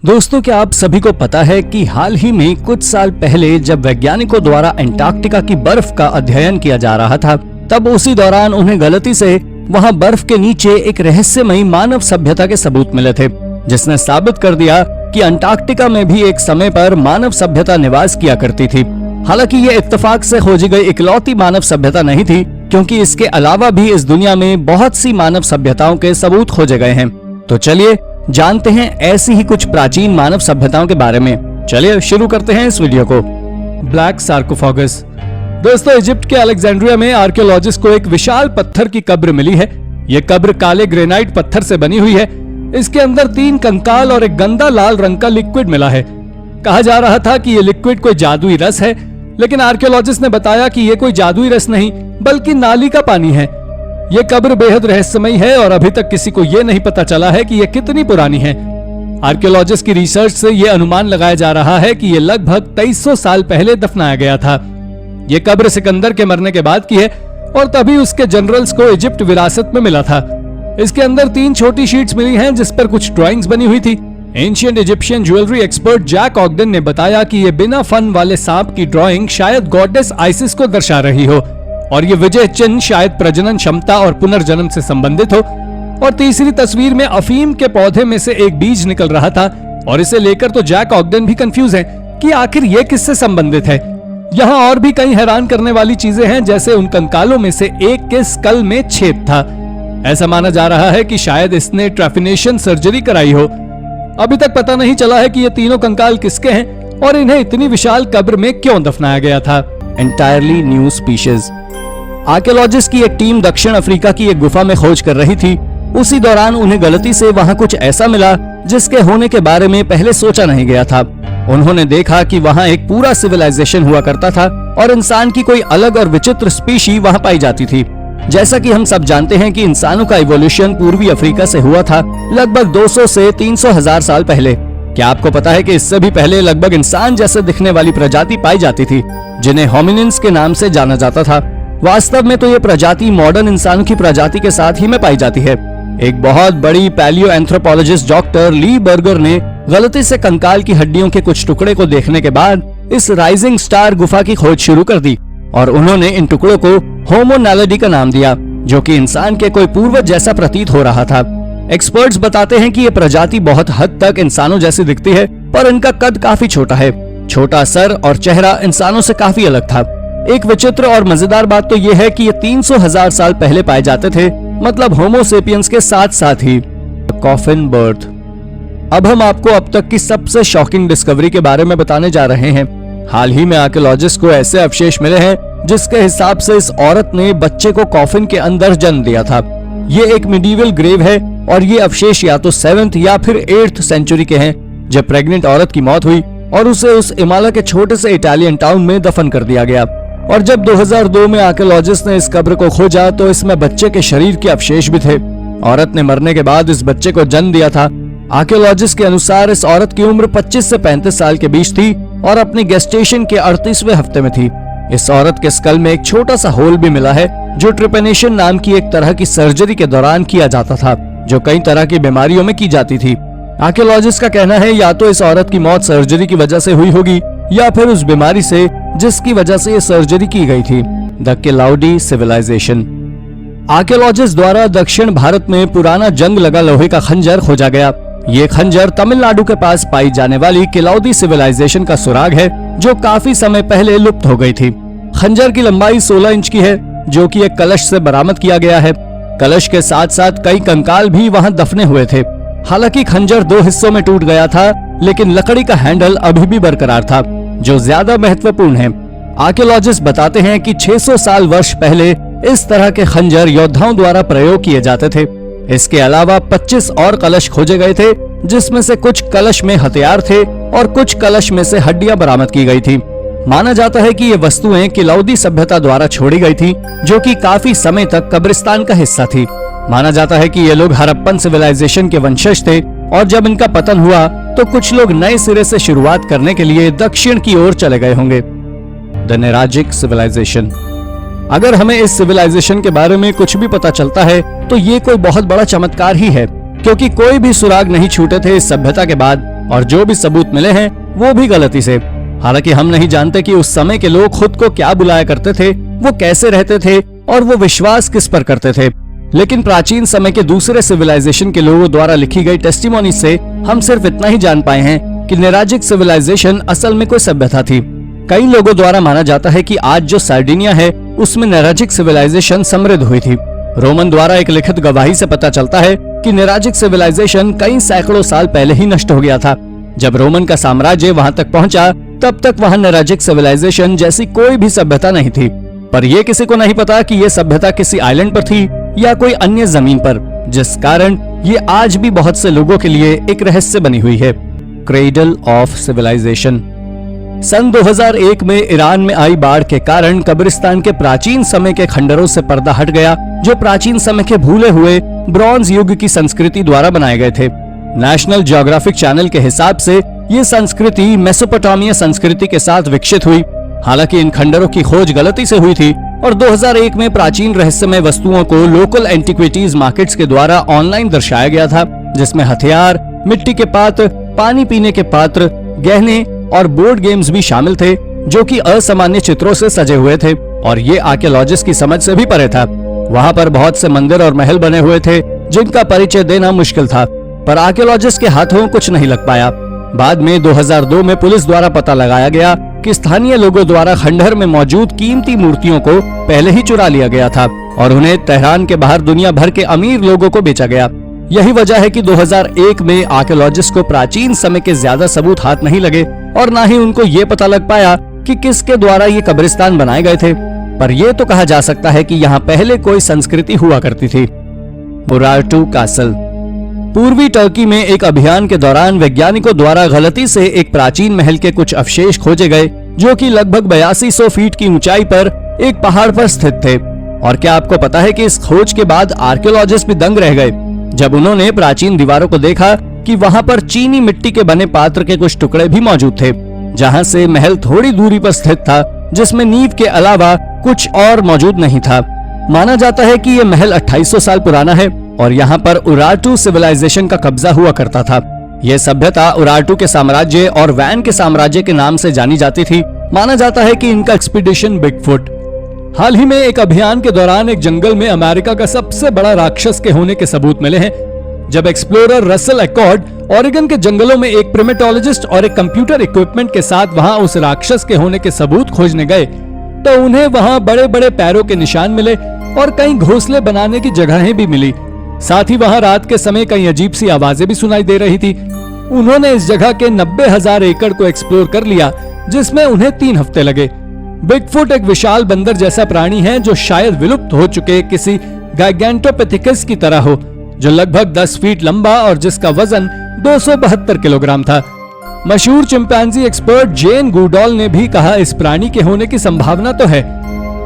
दोस्तों, क्या आप सभी को पता है कि हाल ही में कुछ साल पहले जब वैज्ञानिकों द्वारा अंटार्कटिका की बर्फ का अध्ययन किया जा रहा था, तब उसी दौरान उन्हें गलती से वहां बर्फ के नीचे एक रहस्यमयी मानव सभ्यता के सबूत मिले थे, जिसने साबित कर दिया कि अंटार्कटिका में भी एक समय पर मानव सभ्यता निवास किया करती थी। हालांकि ये इत्तेफाक से खोजी गई इकलौती मानव सभ्यता नहीं थी, क्योंकि इसके अलावा भी इस दुनिया में बहुत सी मानव सभ्यताओं के सबूत खोजे गए हैं। तो चलिए जानते हैं ऐसी ही कुछ प्राचीन मानव सभ्यताओं के बारे में। चलिए शुरू करते हैं इस वीडियो को। ब्लैक सार्कोफागस। दोस्तों, इजिप्ट के अलेक्जेंड्रिया में आर्कियोलॉजिस्ट को एक विशाल पत्थर की कब्र मिली है। यह कब्र काले ग्रेनाइट पत्थर से बनी हुई है। इसके अंदर 3 कंकाल और एक गंदा लाल रंग का लिक्विड मिला है। कहा जा रहा था कि यह लिक्विड कोई जादुई रस है, लेकिन आर्कियोलॉजिस्ट ने बताया कि यह कोई जादुई रस नहीं बल्कि नाली का पानी है। यह कब्र बेहद रहस्यमयी है और अभी तक किसी को यह नहीं पता चला है कि यह कितनी पुरानी है। आर्कियोलॉजिस्ट की रिसर्च से यह अनुमान लगाया जा रहा है कि यह लगभग 2300 साल पहले दफनाया गया था। यह कब्र सिकंदर के मरने के बाद की है और तभी उसके जनरल्स को इजिप्ट विरासत में मिला था। इसके अंदर 3 छोटी शीट्स मिली हैं जिस पर कुछ ड्राइंग्स बनी हुई थी। Ancient Egyptian jewellery expert Jack Ogden ने बताया कि यह बिना फन वाले सांप की ड्राइंग शायद गॉडेस आइसिस को दर्शा रही हो और ये विजय चिन्ह शायद प्रजनन क्षमता और पुनर्जन्म से संबंधित हो। और तीसरी तस्वीर में अफीम के पौधे में से एक बीज निकल रहा था और इसे लेकर तो जैक ऑगडन भी कंफ्यूज है कि आखिर ये किससे संबंधित है। यहाँ और भी कई हैरान करने वाली चीजें हैं, जैसे उन कंकालों में से एक के स्कल में छेद था। ऐसा माना जा रहा है कि शायद इसने ट्रैफिनेशन सर्जरी कराई हो। अभी तक पता नहीं चला है कि ये तीनों कंकाल किसके हैं और इन्हें इतनी विशाल कब्र में क्यों दफनाया गया था। Entirely new species. आर्कियोलॉजिस्ट की एक टीम दक्षिण अफ्रीका की एक गुफा में खोज कर रही थी। उसी दौरान उन्हें गलती से वहां कुछ ऐसा मिला जिसके होने के बारे में पहले सोचा नहीं गया था। उन्होंने देखा कि वहां एक पूरा सिविलाइजेशन हुआ करता था और इंसान की कोई अलग और विचित्र स्पीशी वहां पाई जाती थी। जैसा कि हम सब जानते हैं कि इंसानों का इवोल्यूशन पूर्वी अफ्रीका से हुआ था लगभग 200 से 300 हजार साल पहले। क्या आपको पता है कि इससे भी पहले लगभग इंसान जैसे दिखने वाली प्रजाति पाई जाती थी, जिन्हें होमिनिन्स के नाम से जाना जाता था। वास्तव में तो ये प्रजाति मॉडर्न इंसानों की प्रजाति के साथ ही में पाई जाती है। एक बहुत बड़ी palaeo anthropologist doctor Li burger ने गलती से कंकाल की हड्डियों के कुछ टुकड़े को देखने के बाद इस राइजिंग स्टार गुफा की खोज शुरू कर दी और उन्होंने इन टुकड़ों को होमो नैलिडी का नाम दिया, जो कि इंसान के कोई पूर्वज जैसा प्रतीत हो रहा था। एक्सपर्ट्स बताते हैं कि ये प्रजाति बहुत हद तक इंसानों जैसी दिखती है, पर इनका कद काफी छोटा है। छोटा सर और चेहरा इंसानों से काफी अलग था। एक विचित्र और मजेदार बात तो ये है कि ये 300 हजार साल पहले पाए जाते थे, मतलब होमो सेपियंस के साथ साथ ही। Coffin birth. अब हम आपको अब तक की सबसे शॉकिंग डिस्कवरी के बारे में बताने जा रहे हैं। हाल ही में आर्कियोलॉजिस्ट को ऐसे अवशेष मिले हैं जिसके हिसाब से इस औरत ने बच्चे को कॉफिन के अंदर जन्म दिया था। ये एक मिडीवल ग्रेव है और ये अवशेष या तो 7th या फिर 8th सेंचुरी के हैं, जब प्रेग्नेंट औरत की मौत हुई और उसे उस हिमालय के छोटे से इटालियन टाउन में दफन कर दिया गया। और जब 2002 में आर्कियोलॉजिस्ट ने इस कब्र को खोजा तो इसमें बच्चे के शरीर के अवशेष भी थे। औरत ने मरने के बाद इस बच्चे को जन्म दिया था। आर्कियोलॉजिस्ट के अनुसार इस औरत की उम्र 25 से 35 साल के बीच थी और अपनी गेस्टेशन के 38वें हफ्ते में थी। इस औरत के स्कल में एक छोटा सा होल भी मिला है, जो ट्रिपेनेशन नाम की एक तरह की सर्जरी के दौरान किया जाता था, जो कई तरह की बीमारियों में की जाती थी। आर्कियोलॉजिस्ट का कहना है या तो इस औरत की मौत सर्जरी की वजह से हुई होगी या फिर उस बीमारी से जिसकी वजह से ये सर्जरी की गई थी। The किलाउडी civilisation. आर्कियोलॉजिस्ट द्वारा दक्षिण भारत में पुराना जंग लगा लोहे का खंजर खोजा गया। ये खंजर तमिलनाडु के पास पाई जाने वाली किलाउदी सिविलाइजेशन का सुराग है, जो काफी समय पहले लुप्त हो गई थी। खंजर की लंबाई 16 इंच की है, जो कि एक कलश से बरामद किया गया है। कलश के साथ साथ कई कंकाल भी वहां दफने हुए थे। हालांकि खंजर 2 हिस्सों में टूट गया था, लेकिन लकड़ी का हैंडल अभी भी बरकरार था, जो ज्यादा महत्वपूर्ण है। आर्कियोलॉजिस्ट बताते हैं कि 600 साल वर्ष पहले इस तरह के खंजर योद्धाओं द्वारा प्रयोग किए जाते थे। इसके अलावा 25 और कलश खोजे गए थे, जिसमें से कुछ कलश में हथियार थे और कुछ कलश में से हड्डियां बरामद की गई थी। माना जाता है कि ये वस्तुएं किलाउदी सभ्यता द्वारा छोड़ी गई थी, जो कि काफी समय तक कब्रिस्तान का हिस्सा थी। माना जाता है कि ये लोग हड़प्पन सिविलाइजेशन के वंशज थे और जब इनका पतन हुआ तो कुछ लोग नए सिरे से शुरुआत करने के लिए दक्षिण की ओर चले गए होंगे। The Nuragic civilisation. अगर हमें इस सिविलाइजेशन के बारे में कुछ भी पता चलता है तो ये कोई बहुत बड़ा चमत्कार ही है, क्योंकि कोई भी सुराग नहीं छूटे थे इस सभ्यता के बाद और जो भी सबूत मिले हैं वो भी गलती से। हालांकि हम नहीं जानते कि उस समय के लोग खुद को क्या बुलाया करते थे, वो कैसे रहते थे और वो विश्वास किस पर करते थे। लेकिन प्राचीन समय के दूसरे सिविलाइजेशन के लोगों द्वारा लिखी गई टेस्टिमोनी से हम सिर्फ इतना ही जान पाए हैं कि नेराजिक सिविलाइजेशन असल में कोई सभ्यता थी। कई लोगों द्वारा माना जाता है कि आज जो सार्डिनिया है उसमें नेराजिक सिविलाइजेशन समृद्ध हुई थी। रोमन द्वारा एक लिखित गवाही से पता चलता है कि नेराजिक सिविलाइजेशन कई सैकड़ों साल पहले ही नष्ट हो गया था। जब रोमन का साम्राज्य वहां तक पहुंचा तब तक वहां नेराजिक सिविलाइजेशन जैसी कोई भी सभ्यता नहीं थी। पर यह किसी को नहीं पता कि यह सभ्यता किसी आइलैंड पर थी या कोई अन्य जमीन पर, जिस कारण ये आज भी बहुत से लोगों के लिए एक रहस्य बनी हुई है। Cradle of civilisation. सन 2001 में ईरान में आई बाढ़ के कारण कब्रिस्तान के प्राचीन समय के खंडरों से पर्दा हट गया, जो प्राचीन समय के भूले हुए ब्रॉन्ज युग की संस्कृति द्वारा बनाए गए थे। नेशनल ज्योग्राफिक चैनल के हिसाब से ये संस्कृति मेसोपोटामिया संस्कृति के साथ विकसित हुई। हालांकि इन खंडरों की खोज गलती से हुई थी और 2001 में प्राचीन रहस्यमय वस्तुओं को लोकल एंटिक्विटीज मार्केट्स के द्वारा ऑनलाइन दर्शाया गया था, जिसमें हथियार, मिट्टी के पात्र, पानी पीने के पात्र, गहने और बोर्ड गेम्स भी शामिल थे, जो कि असामान्य चित्रों से सजे हुए थे और ये आर्कियोलॉजिस्ट की समझ से भी परे था। वहाँ पर बहुत से मंदिर और महल बने हुए थे जिनका परिचय देना मुश्किल था, पर आर्कियोलॉजिस्ट के हाथों कुछ नहीं लग पाया। बाद में 2002 में पुलिस द्वारा पता लगाया गया कि स्थानीय लोगों द्वारा खंडहर में मौजूद कीमती मूर्तियों को पहले ही चुरा लिया गया था और उन्हें तेहरान के बाहर दुनिया भर के अमीर लोगों को बेचा गया। यही वजह है कि 2001 में आर्कियोलॉजिस्ट को प्राचीन समय के ज्यादा सबूत हाथ नहीं लगे और न ही उनको ये पता लग पाया कि किसके द्वारा ये कब्रिस्तान बनाए गए थे। पर यह तो कहा जा सकता है कि यहाँ पहले कोई संस्कृति हुआ करती थी। उरार्टू कासल। पूर्वी टर्की में एक अभियान के दौरान वैज्ञानिकों द्वारा गलती से एक प्राचीन महल के कुछ अवशेष खोजे गए, जो कि लगभग 8200 फीट की ऊंचाई पर एक पहाड़ पर स्थित थे। और क्या आपको पता है कि इस खोज के बाद आर्कियोलॉजिस्ट भी दंग रह गए जब उन्होंने प्राचीन दीवारों को देखा कि वहां पर चीनी मिट्टी के बने पात्र के कुछ टुकड़े भी मौजूद थे, जहां से महल थोड़ी दूरी पर स्थित था, जिसमें नींव के अलावा कुछ और मौजूद नहीं था। माना जाता है कि यह महल 2800 साल पुराना है और यहाँ पर उरार्टू सिविलाइजेशन का कब्जा हुआ करता था। यह सभ्यता उरार्टू के साम्राज्य और वैन के साम्राज्य के नाम से जानी जाती थी। माना जाता है कि इनका एक्सपीडिशन बिगफुट। हाल ही में एक अभियान के दौरान एक जंगल में अमेरिका का सबसे बड़ा राक्षस के होने के सबूत मिले हैं। जब एक्सप्लोरर रसल एकॉर्ड ओरेगन के जंगलों में एक प्रिमेटोलॉजिस्ट और एक कंप्यूटर इक्विपमेंट के साथ वहां उस राक्षस के होने के सबूत खोजने गए, तो उन्हें वहां बड़े बड़े पैरों के निशान मिले और कई घोंसले बनाने की जगहें भी मिली। साथ ही वहां रात के समय कई अजीब सी आवाजें भी सुनाई दे रही थी। उन्होंने इस जगह के 90,000 एकड़ को एक्सप्लोर कर लिया, जिसमें उन्हें 3 हफ्ते लगे। बिगफुट एक विशाल बंदर जैसा प्राणी है जो शायद विलुप्त हो चुके किसी गाइगेंटोपिथेकस की तरह हो, जो लगभग 10 फीट लंबा और जिसका वजन 272 किलोग्राम था। मशहूर चिंपैंजी एक्सपर्ट जेन गूडॉल ने भी कहा इस प्राणी के होने की संभावना तो है,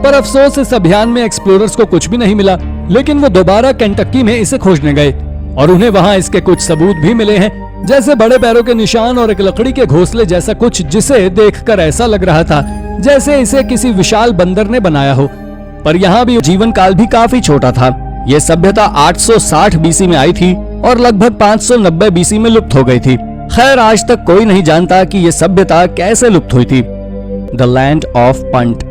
पर अफसोस इस अभियान में एक्सप्लोरर्स को कुछ भी नहीं मिला। लेकिन वो दोबारा केंटकी में इसे खोजने गए और उन्हें वहां इसके कुछ सबूत भी मिले हैं, जैसे बड़े पैरों के निशान और एक लकड़ी के घोंसले जैसा कुछ, जिसे देखकर ऐसा लग रहा था जैसे इसे किसी विशाल बंदर ने बनाया हो। पर यहाँ भी जीवन काल भी काफी छोटा था। ये सभ्यता 860 बीसी में आई थी और लगभग 590 बीसी में लुप्त हो गई थी। खैर, आज तक कोई नहीं जानता कि ये सभ्यता कैसे लुप्त हुई थी। The land of punt.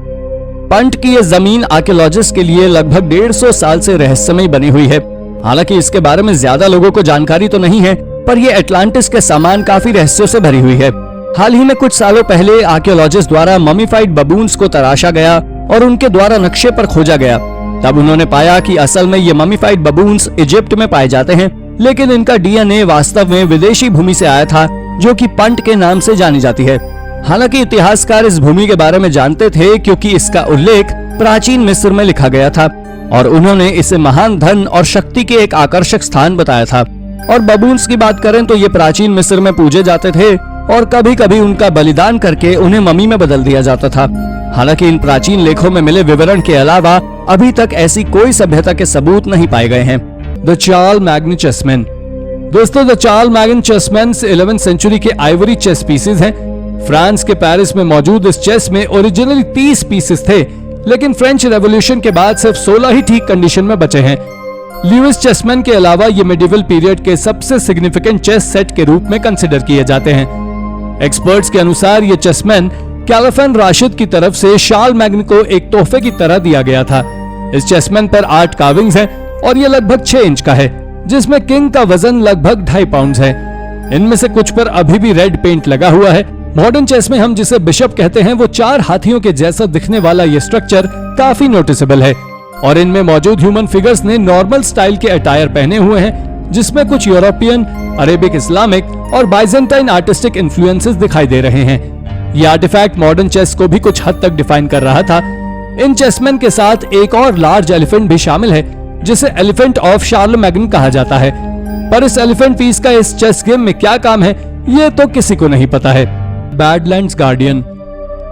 Punt की ये जमीन आर्कियोलॉजिस्ट के लिए लगभग 150 साल से रहस्यमय बनी हुई है। हालांकि इसके बारे में ज्यादा लोगों को जानकारी तो नहीं है, पर यह अटलांटिस के समान काफी रहस्यों से भरी हुई है। हाल ही में कुछ सालों पहले आर्कियोलॉजिस्ट द्वारा ममीफाइड बबून्स को तराशा गया और उनके द्वारा नक्शे पर खोजा गया। तब उन्होंने पाया कि असल में ये ममीफाइड बबून्स इजिप्ट में पाए जाते हैं, लेकिन इनका डीएनए वास्तव में विदेशी भूमि से आया था, जो कि पंट के नाम से जानी जाती है। हालांकि इतिहासकार इस भूमि के बारे में जानते थे, क्योंकि इसका उल्लेख प्राचीन मिस्र में लिखा गया था और उन्होंने इसे महान धन और शक्ति के एक आकर्षक स्थान बताया था। और बबून्स की बात करें तो ये प्राचीन मिस्र में पूजे जाते थे और कभी कभी उनका बलिदान करके उन्हें ममी में बदल दिया जाता था। हालांकि इन प्राचीन लेखों में मिले विवरण के अलावा अभी तक ऐसी कोई सभ्यता के सबूत नहीं पाए गए हैं। The Charlemagne chessmen. दोस्तों, द चार्ल मैग्नी चेसमैन 11वीं सेंचुरी के आइवरी चेस पीसेस हैं। फ्रांस के पेरिस में मौजूद इस चेस में ओरिजिनली 30 पीसेस थे, लेकिन फ्रेंच रेवोल्यूशन के बाद सिर्फ 16 ही ठीक कंडीशन में बचे हैं। ल्यूइस चेसमैन के अलावा ये मिडिवल पीरियड के सबसे सिग्निफिकेंट चेस सेट के रूप में कंसिडर किए जाते हैं। एक्सपर्ट्स के अनुसार ये चेसमैन कैलिफन राशिद की तरफ से शार्ल मैग्न को एक तोहफे की तरह दिया गया था। इस चेसमैन पर 8 कार्विंग्स हैं और ये लगभग 6 इंच का है, जिसमें किंग का वजन लगभग 2.5 पाउंड है। इनमें से कुछ पर अभी भी रेड पेंट लगा हुआ है। मॉडर्न चेस में हम जिसे बिशप कहते हैं, वो 4 हाथियों के जैसा दिखने वाला ये स्ट्रक्चर काफी नोटिसेबल है और इनमें मौजूद ह्यूमन फिगर्स ने नॉर्मल स्टाइल के अटायर पहने हुए हैं, जिसमें कुछ यूरोपियन, अरेबिक, इस्लामिक और बाइजेंटाइन आर्टिस्टिक इन्फ्लुएंसेस दिखाई दे रहे हैं। ये आर्टिफैक्ट मॉडर्न चेस को भी कुछ हद तक डिफाइन कर रहा था। इन चेसमैन के साथ एक और लार्ज एलिफेंट भी शामिल है, जिसे एलिफेंट ऑफ शार्ल मैग्न कहा जाता है। पर इस एलिफेंट पीस का इस चेस गेम में क्या काम है, ये तो किसी को नहीं पता है। Badlands guardian.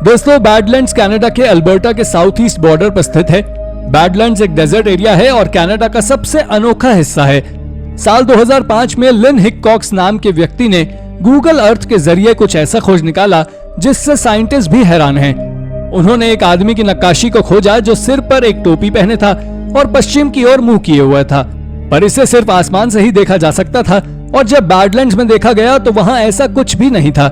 दोस्तों, बैडलैंड्स कनाडा के अल्बर्टा के साउथ ईस्ट बॉर्डर पर स्थित है। बैडलैंड्स एक डेजर्ट एरिया है और कनाडा का सबसे अनोखा हिस्सा है। साल 2005 में लिन हिककॉक्स नाम के व्यक्ति ने गूगल अर्थ के जरिए कुछ ऐसा खोज निकाला जिससे साइंटिस्ट भी हैरान हैं। उन्होंने एक आदमी की नक्काशी को खोजा जो सिर पर एक टोपी पहने था और पश्चिम की ओर मुंह किए हुआ था, पर इसे सिर्फ आसमान से ही देखा जा सकता था और जब बैडलैंड्स में देखा गया तो वहां ऐसा कुछ भी नहीं था।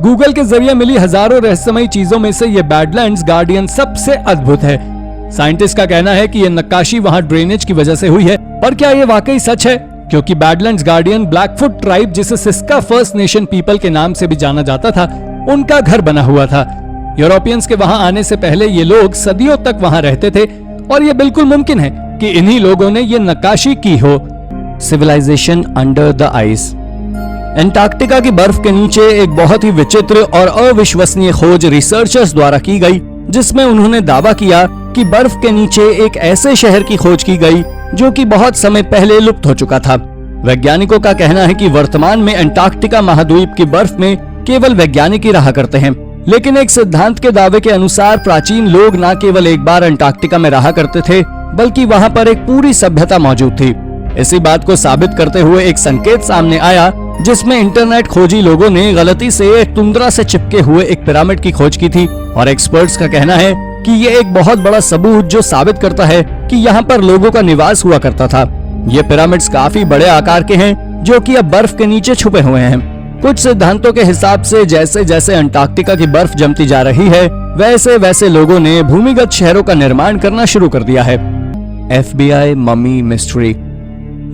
गूगल के जरिए मिली हजारों रहस्यमयी चीजों में से ये बैडलैंड्स गार्डियन सबसे अद्भुत है। साइंटिस्ट का कहना है कि ये नक्काशी वहां ड्रेनेज की वजह से हुई है। पर क्या ये वाकई सच है? क्योंकि बैडलैंड्स गार्डियन ब्लैकफुट ट्राइब, जिसे सिस्का फर्स्ट नेशन पीपल के नाम से भी जाना जाता था, उनका घर बना हुआ था। यूरोपियंस के वहां आने से पहले ये लोग सदियों तक वहां रहते थे और ये बिल्कुल मुमकिन है कि इन्हीं लोगों ने ये नक्काशी की हो। Civilization under the ice. Antarctica की बर्फ के नीचे एक बहुत ही विचित्र और अविश्वसनीय खोज रिसर्चर्स द्वारा की गई, जिसमें उन्होंने दावा किया कि बर्फ के नीचे एक ऐसे शहर की खोज की गई जो कि बहुत समय पहले लुप्त हो चुका था। वैज्ञानिकों का कहना है कि वर्तमान में एंटार्क्टिका महाद्वीप की बर्फ में केवल वैज्ञानिक ही रहा करते हैं, लेकिन एक सिद्धांत के दावे के अनुसार प्राचीन लोग न केवल एक बार एंटार्क्टिका में रहा करते थे, बल्कि वहां पर एक पूरी सभ्यता मौजूद थी। इसी बात को साबित करते हुए एक संकेत सामने आया, जिसमें इंटरनेट खोजी लोगों ने गलती से टुंड्रा से चिपके हुए एक पिरामिड की खोज की थी और एक्सपर्ट्स का कहना है कि ये एक बहुत बड़ा सबूत जो साबित करता है कि यहाँ पर लोगों का निवास हुआ करता था। ये पिरामिड्स काफी बड़े आकार के हैं, जो कि अब बर्फ के नीचे छुपे हुए हैं। कुछ सिद्धांतों के हिसाब से जैसे जैसे अंटार्कटिका की बर्फ जमती जा रही है, वैसे वैसे लोगों ने भूमिगत शहरों का निर्माण करना शुरू कर दिया है। FBI mummy mystery.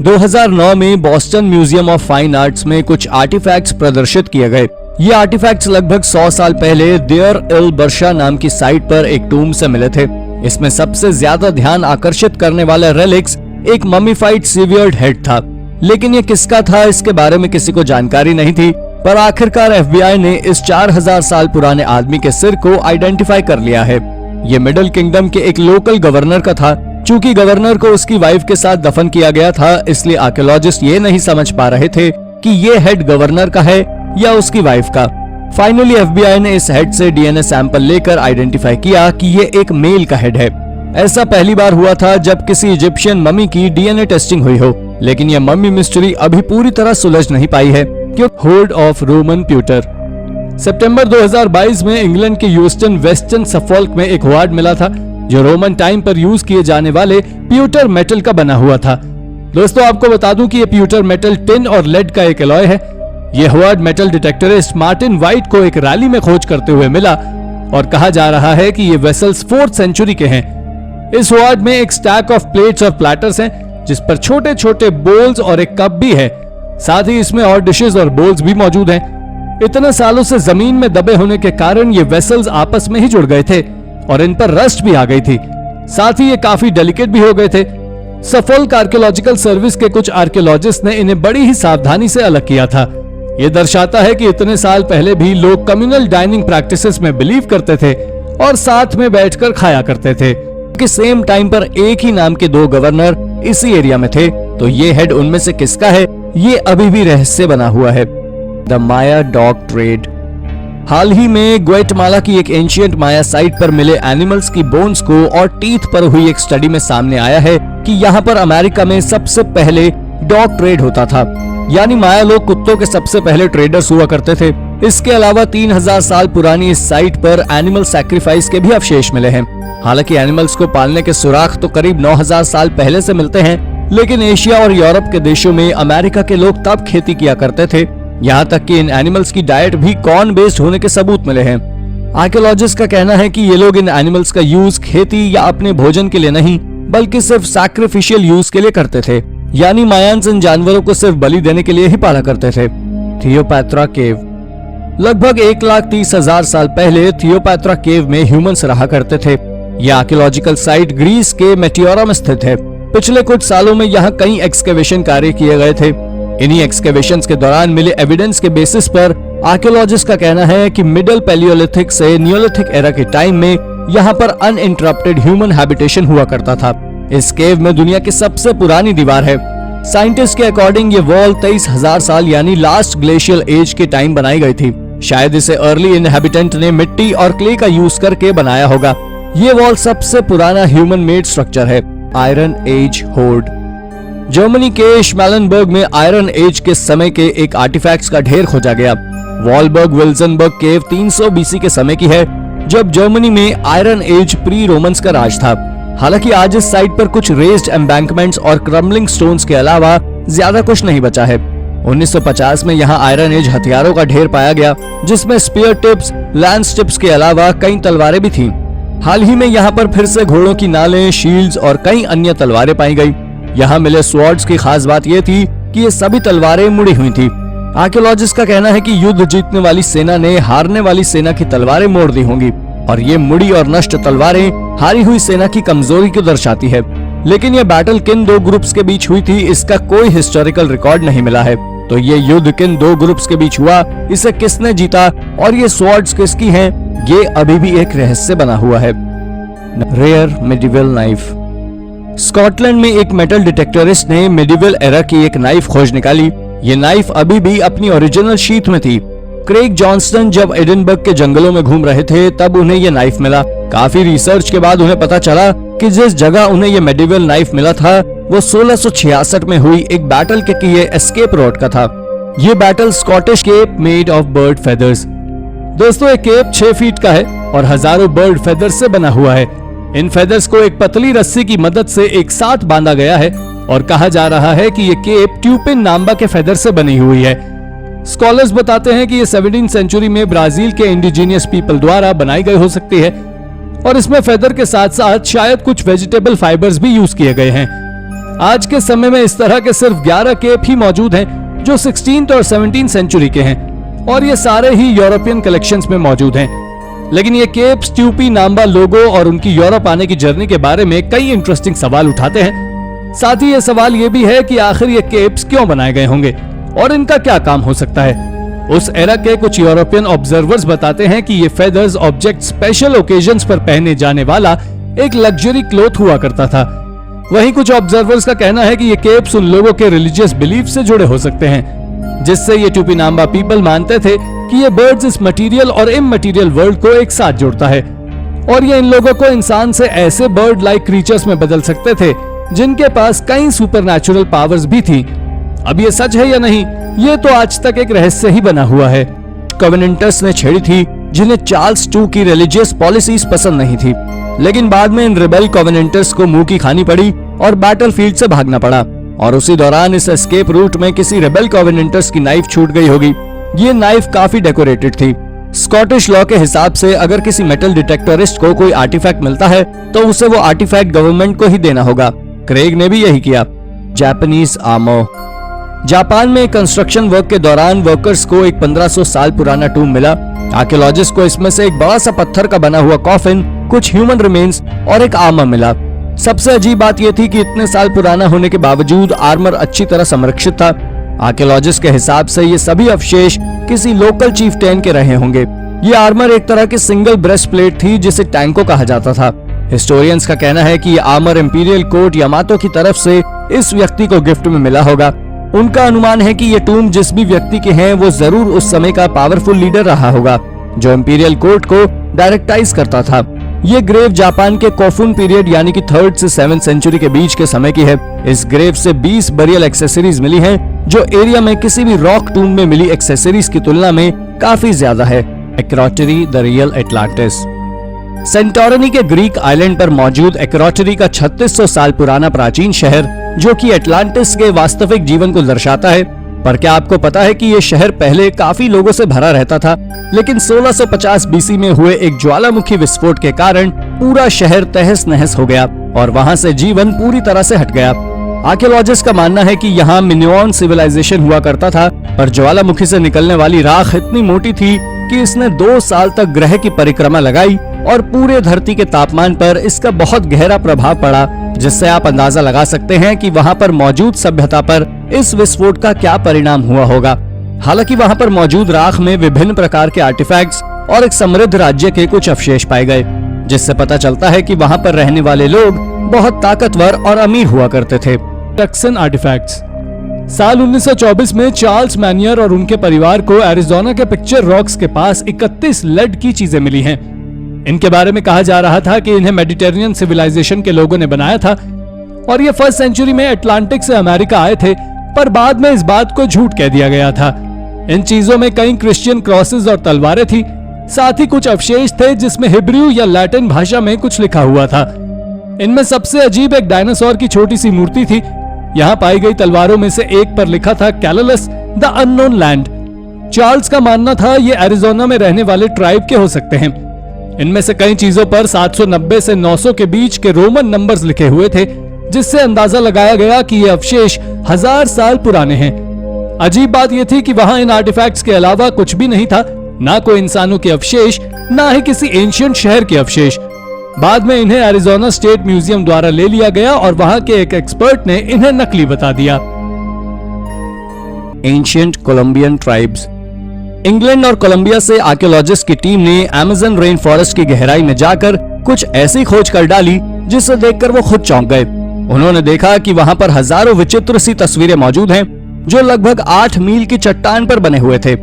2009 में Boston museum of fine arts में कुछ आर्टिफैक्ट्स प्रदर्शित किए गए। ये आर्टिफैक्ट्स लगभग 100 साल पहले देयर एल बर्शा नाम की साइट पर एक टूम से मिले थे। इसमें सबसे ज्यादा ध्यान आकर्षित करने वाला रेलिक्स एक ममीफाइड सीवियर्ड हेड था, लेकिन ये किसका था इसके बारे में किसी को जानकारी नहीं थी। पर आखिरकार FBI ने इस 4000 साल पुराने आदमी के सिर को आइडेंटिफाई कर लिया है। ये मिडिल किंगडम के एक लोकल गवर्नर का था। चूंकि गवर्नर को उसकी वाइफ के साथ दफन किया गया था, इसलिए आर्कियोलॉजिस्ट ये नहीं समझ पा रहे थे कि ये हेड गवर्नर का है या उसकी वाइफ का। फाइनली FBI ने इस हेड से DNA सैंपल लेकर आइडेंटिफाई किया कि ये एक मेल का हेड है। ऐसा पहली बार हुआ था जब किसी इजिप्शियन मम्मी की DNA टेस्टिंग हुई हो, लेकिन यह मम्मी मिस्ट्री अभी पूरी तरह सुलझ नहीं पाई है। Hoard of Roman pewter. सितंबर 2022 में इंग्लैंड के ह्यूस्टन वेस्टर्न सफोल्क में एक होर्ड मिला था जो रोमन टाइम पर यूज किए जाने वाले प्यूटर मेटल का बना हुआ था। दोस्तों, आपको बता दूं कि ये प्यूटर मेटल टिन और लेड का एक एलॉय है। ये होर्ड मेटल डिटेक्टरिस्ट मार्टिन वाइट को एक रैली में खोज करते हुए मिला और कहा जा रहा है कि ये वेसल्स 4th सेंचुरी के हैं। इस होर्ड में एक स्टैक ऑफ प्लेट्स और प्लेटर्स हैं, जिस पर छोटे छोटे बोल्स और एक कप भी है। साथ ही इसमें और डिशेस और बोल्स भी मौजूद हैं। इतने सालों से जमीन में दबे होने के कारण ये वेसल्स आपस में ही जुड़ गए थे और इन पर रस्ट भी आ गई थी। साथ ही ये काफी डेलिकेट भी हो गए थे। सफोल्क आर्कियोलॉजिकल सर्विस के कुछ आर्कियोलॉजिस्ट ने इन्हें बड़ी ही सावधानी से अलग किया था। ये दर्शाता है कि इतने साल पहले भी लोग कम्युनल डाइनिंग प्रैक्टिसेस में बिलीव करते थे और साथ में बैठकर खाया करते थे। कि सेम टाइम पर एक ही नाम के 2 गवर्नर इसी एरिया में थे, तो ये हेड उनमें से किसका है, ये अभी भी रहस्य बना हुआ है। The Maya dog trade. हाल ही में ग्वाटेमाला की एक एंशिएंट माया साइट पर मिले एनिमल्स की बोन्स को और टीथ पर हुई एक स्टडी में सामने आया है कि यहाँ पर अमेरिका में सबसे पहले डॉग ट्रेड होता था, यानी माया लोग कुत्तों के सबसे पहले ट्रेडर्स हुआ करते थे। इसके अलावा 3000 साल पुरानी इस साइट पर एनिमल सैक्रिफाइस के भी अवशेष मिले हैं। हालांकि एनिमल्स को पालने के सुराख तो करीब 9000 साल पहले से मिलते हैं, लेकिन एशिया और यूरोप के देशों में अमेरिका के लोग तब खेती किया करते थे, यहाँ तक कि इन एनिमल्स की डाइट भी कॉर्न बेस्ड होने के सबूत मिले हैं। आर्कियोलॉजिस्ट का कहना है कि ये लोग इन एनिमल्स का यूज खेती या अपने भोजन के लिए नहीं बल्कि सिर्फ सैक्रिफिशियल यूज के लिए करते थे, यानी मायान्स इन जानवरों को सिर्फ बलि देने के लिए ही पाला करते थे। थियोपैत्रा केव। लगभग 1,30,000 साल पहले थियोपैत्रा केव में ह्यूमंस रहा करते थे। यह आर्कियोलॉजिकल साइट ग्रीस के मेटियोरा में स्थित है। पिछले कुछ सालों में यहाँ कई एक्सकेवेशन कार्य किए गए थे। इन्हीं एक्सकेवेशंस के दौरान मिले एविडेंस के बेसिस पर आर्कियोलॉजिस्ट का कहना है कि मिडिल पैलियोलिथिक से नियोलिथिक एरा के टाइम में यहाँ पर अनइंटरप्टेड ह्यूमन हैबिटेशन हुआ करता था। इस केव में दुनिया की सबसे पुरानी दीवार है। साइंटिस्ट के अकॉर्डिंग ये वॉल 23,000 साल यानी लास्ट ग्लेशियल एज के टाइम बनाई गई थी। शायद इसे अर्ली इनहैबिटेंट ने मिट्टी और क्ले का यूज करके बनाया होगा। ये वॉल सबसे पुराना ह्यूमन मेड स्ट्रक्चर है। Iron age hoard. जर्मनी के श्मेलेनबर्ग में आयरन एज के समय के एक आर्टिफैक्ट्स का ढेर खोजा गया। वॉलबर्ग विल्जनबर्ग केव 300 बीसी के समय की है, जब जर्मनी में आयरन एज प्री रोमन्स का राज था। हालांकि आज इस साइट पर कुछ रेज्ड एम्बैंकमेंट्स और क्रम्बलिंग स्टोन्स के अलावा ज्यादा कुछ नहीं बचा है। 1950 में यहाँ आयरन एज हथियारों का ढेर पाया गया, जिसमें स्पीयर टिप्स, लैंस टिप्स के अलावा कई तलवारें भी थीं। हाल ही में यहाँ पर फिर से घोड़ों की नालें, शील्ड्स और कई अन्य तलवारें पाई गई। यहाँ मिले स्वॉर्ड्स की खास बात यह थी कि ये सभी तलवारें मुड़ी हुई थी। आर्कियोलॉजिस्ट का कहना है कि युद्ध जीतने वाली सेना ने हारने वाली सेना की तलवारें मोड़ दी होंगी और ये मुड़ी और नष्ट तलवारें हारी हुई सेना की कमजोरी को दर्शाती है। लेकिन ये बैटल किन दो ग्रुप्स के बीच हुई थी, इसका कोई हिस्टोरिकल रिकॉर्ड नहीं मिला है। तो ये युद्ध किन दो ग्रुप्स के बीच हुआ, इसे किसने जीता और ये स्वॉर्ड्स किसकी हैं, ये अभी भी एक रहस्य बना हुआ है। Rare medieval knife. स्कॉटलैंड में एक मेटल डिटेक्टरिस्ट ने मेडिवल एरा की एक नाइफ खोज निकाली। ये नाइफ अभी भी अपनी ओरिजिनल शीथ में थी। क्रेग जॉनस्टन जब एडिनबर्ग के जंगलों में घूम रहे थे तब उन्हें ये नाइफ मिला। काफी रिसर्च के बाद उन्हें पता चला कि जिस जगह उन्हें ये मेडिवल नाइफ मिला था वो 1666 में हुई एक बैटल के किए एस्केप रोड का था। ये battle Scottish cape made of bird feathers. दोस्तों, एक केप 6 फीट का है और हजारों बर्ड फेदर्स से बना हुआ है। इन फेदर्स को एक पतली रस्सी की मदद से एक साथ बांधा गया है और कहा जा रहा है कि ये केप ट्यूपिन नाम्बा के फेदर से बनी हुई है। स्कॉलर्स बताते हैं कि ये 17वीं सेंचुरी में ब्राजील के इंडिजीनियस पीपल द्वारा बनाई गई हो सकती है और इसमें फेदर के साथ साथ शायद कुछ वेजिटेबल फाइबर्स भी यूज किए गए हैं। आज के समय में इस तरह के सिर्फ 11 केप ही मौजूद हैं जो 16th और 17th सेंचुरी के हैं और ये सारे ही यूरोपियन कलेक्शंस में मौजूद हैं। लेकिन ये केप्स ट्यूपी नाम्बा लोगो और उनकी यूरोप आने की जर्नी के बारे में कई इंटरेस्टिंग सवाल उठाते हैं। साथ ही ये सवाल ये भी है कि आखिर ये केप्स क्यों बनाए गए होंगे और इनका क्या काम हो सकता है। उस एरा के कुछ यूरोपियन ऑब्जर्वर्स बताते हैं कि ये फेदर्स ऑब्जेक्ट स्पेशल ओकेजन्स पर पहने जाने वाला एक लग्जरी क्लोथ हुआ करता था। वहीं कुछ ऑब्जर्वर्स का कहना है कि ये केप्स उन लोगों के रिलीजियस बिलीफ से जुड़े हो सकते हैं, जिससे ये टुपिनाम्बा पीपल मानते थे कि ये बर्ड्स इस मटेरियल और इममटेरियल वर्ल्ड को एक साथ जोड़ता है और ये इन लोगों को इंसान से ऐसे बर्ड लाइक क्रीचर्स में बदल सकते थे जिनके पास कई सुपरनैचुरल पावर्स भी थी। अब ये सच है या नहीं, ये तो आज तक एक रहस्य ही बना हुआ है। कवेनेंटर्स ने छेड़ी थी जिन्हें चार्ल्स II की रिलीजियस पॉलिसीज पसंद नहीं थी, लेकिन बाद में इन रिबेल कवेनेंटर्स को मुंह की खानी पड़ी और बैटलफील्ड से भागना पड़ा और उसी दौरान इस एस्केप रूट में किसी रिबेल कवेनेंटर्स की नाइफ छूट गई होगी। ये नाइफ काफी डेकोरेटेड थी। स्कॉटिश लॉ के हिसाब से अगर किसी मेटल डिटेक्टरिस्ट को कोई आर्टिफैक्ट मिलता है तो उसे वो आर्टिफैक्ट गवर्नमेंट को ही देना होगा। क्रेग ने भी यही किया। Japanese armour. जापान में कंस्ट्रक्शन वर्क के दौरान वर्कर्स को एक 1500 साल पुराना टूम मिला। आर्कियोलॉजिस्ट को इसमें से एक बड़ा सा पत्थर का बना हुआ कॉफिन, कुछ ह्यूमन रिमेन्स और एक आर्मर मिला। सबसे अजीब बात यह थी कि इतने साल पुराना होने के बावजूद आर्मर अच्छी तरह संरक्षित था। आर्कियोलॉजिस्ट के हिसाब से ये सभी अवशेष किसी लोकल चीफटेन के रहे होंगे। ये आर्मर एक तरह की सिंगल ब्रेस्ट प्लेट थी जिसे टैंको कहा जाता था। हिस्टोरियंस का कहना है कि ये आर्मर इंपीरियल कोर्ट यामातो की तरफ से इस व्यक्ति को गिफ्ट में मिला होगा। उनका अनुमान है कि ये टूम जिस भी व्यक्ति के हैं वो जरूर उस समय का पावरफुल लीडर रहा होगा जो इंपीरियल कोर्ट को डायरेक्टाइज करता था। ये ग्रेव जापान के कोफुन पीरियड यानी कि 3rd से 7th सेंचुरी के बीच के समय की है। इस ग्रेव से 20 बरियल एक्सेसरीज मिली हैं जो एरिया में किसी भी रॉक टूम में मिली एक्सेसरीज की तुलना में काफी ज्यादा है। एक्रोटरी द रियल एटलांटिस। सेंटोरिनी के ग्रीक आइलैंड पर मौजूद एक्रोटरी का 3600 साल पुराना प्राचीन शहर जो कि एटलांटिस के वास्तविक जीवन को दर्शाता है। पर क्या आपको पता है कि ये शहर पहले काफी लोगों से भरा रहता था, लेकिन 1650 बीसी में हुए एक ज्वालामुखी विस्फोट के कारण पूरा शहर तहस नहस हो गया और वहां से जीवन पूरी तरह से हट गया। आर्कियोलॉजिस्ट का मानना है कि यहाँ मिनोअन सिविलाइजेशन हुआ करता था, पर ज्वालामुखी से निकलने वाली राख इतनी मोटी थी कि इसने 2 साल तक ग्रह की परिक्रमा लगाई और पूरे धरती के तापमान पर इसका बहुत गहरा प्रभाव पड़ा, जिससे आप अंदाजा लगा सकते हैं कि वहां पर मौजूद सभ्यता पर इस विस्फोट का क्या परिणाम हुआ होगा। हालांकि वहां पर मौजूद राख में विभिन्न प्रकार के आर्टिफैक्ट्स और एक समृद्ध राज्य के कुछ अवशेष पाए गए, जिससे पता चलता है कि वहां पर रहने वाले लोग बहुत ताकतवर और अमीर हुआ करते थे। Tucson artifacts. साल 1924 में चार्ल्स मैनियर और उनके परिवार को एरिज़ोना के पिक्चर रॉक्स के पास 31 लेड की चीजें मिली हैं। इनके बारे में कहा जा रहा था कि इन्हें मेडिटेरेनियन सिविलाइजेशन के लोगों ने बनाया था और ये 1st सेंचुरी में अटलांटिक से अमेरिका आए थे, पर बाद में इस बात को झूठ कह दिया गया था। इन चीजों में कई क्रिश्चियन क्रॉसेस और तलवारें थी, साथ ही कुछ अवशेष थे जिसमें हिब्रू या लैटिन भाषा में कुछ लिखा हुआ था। इनमें सबसे अजीब एक डायनासोर की छोटी सी मूर्ति थी। यहाँ पाई गई तलवारों में से एक पर लिखा था कैललस द अननोन लैंड। चार्ल्स का मानना था ये एरिज़ोना में रहने वाले ट्राइब के हो सकते हैं। इनमें से कई चीजों पर 790 से 900 के बीच के रोमन नंबर्स लिखे हुए थे, जिससे अंदाजा लगाया गया कि ये अवशेष 1000 साल पुराने हैं। अजीब बात यह थी कि वहां इन आर्टिफैक्ट्स के अलावा कुछ भी नहीं था, ना कोई इंसानों के अवशेष, ना ही किसी एंशिएंट शहर के अवशेष। बाद में इन्हें एरिज़ोना स्टेट म्यूजियम द्वारा ले लिया गया और वहां के एक एक्सपर्ट ने इन्हें नकली बता दिया। Ancient Colombian tribes. इंग्लैंड और कोलंबिया से आर्कियोलॉजिस्ट की टीम ने अमेज़न रेन फॉरेस्ट की गहराई में जाकर कुछ ऐसी खोज कर डाली जिसे देखकर वो खुद चौंक गए। उन्होंने देखा कि वहां पर हजारों विचित्र सी तस्वीरें मौजूद हैं, जो लगभग 8 मील की चट्टान पर बने हुए थे।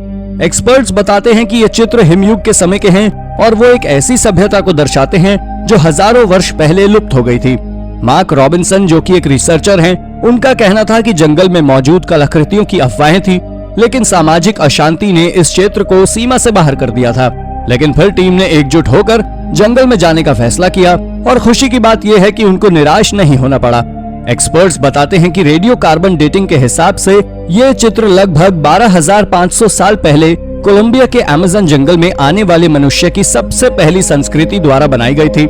एक्सपर्ट्स बताते हैं कि ये चित्र हिमयुग के समय के हैं और वो एक ऐसी सभ्यता को दर्शाते हैं जो हजारों वर्ष पहले लुप्त हो गई थी। मार्क रॉबिन्सन, जो कि एक रिसर्चर हैं, उनका कहना था कि जंगल में मौजूद कलाकृतियों की अफवाहें थी, लेकिन सामाजिक अशांति ने इस क्षेत्र को सीमा से बाहर कर दिया था। लेकिन फिर टीम ने एकजुट होकर जंगल में जाने का फैसला किया और खुशी की बात यह है कि उनको निराश नहीं होना पड़ा। एक्सपर्ट्स बताते हैं कि रेडियो कार्बन डेटिंग के हिसाब से ये चित्र लगभग 12,500 साल पहले कोलंबिया के अमेज़न जंगल में आने वाले मनुष्य की सबसे पहली संस्कृति द्वारा बनाई गई थी।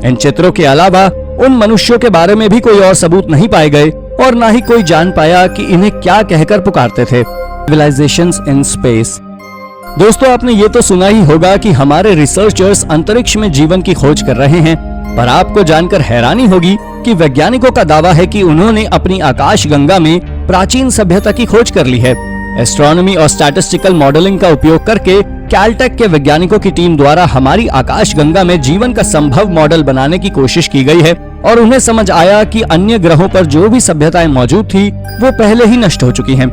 इन चित्रों के अलावा उन मनुष्यों के बारे में भी कोई और सबूत नहीं पाए गए और न ही कोई जान पाया कि इन्हें क्या कहकर पुकारते थे। Civilizations in space. दोस्तों, आपने ये तो सुना ही होगा कि हमारे रिसर्चर्स अंतरिक्ष में जीवन की खोज कर रहे हैं, पर आपको जानकर हैरानी होगी कि वैज्ञानिकों का दावा है कि उन्होंने अपनी आकाश गंगा में प्राचीन सभ्यता की खोज कर ली है। एस्ट्रोनॉमी और स्टैटिस्टिकल मॉडलिंग का उपयोग करके कैलटेक के वैज्ञानिकों की टीम द्वारा हमारी आकाश गंगा में जीवन का संभव मॉडल बनाने की कोशिश की गई है और उन्हें समझ आया कि अन्य ग्रहों पर जो भी सभ्यताएं मौजूद थी वो पहले ही नष्ट हो चुकी हैं।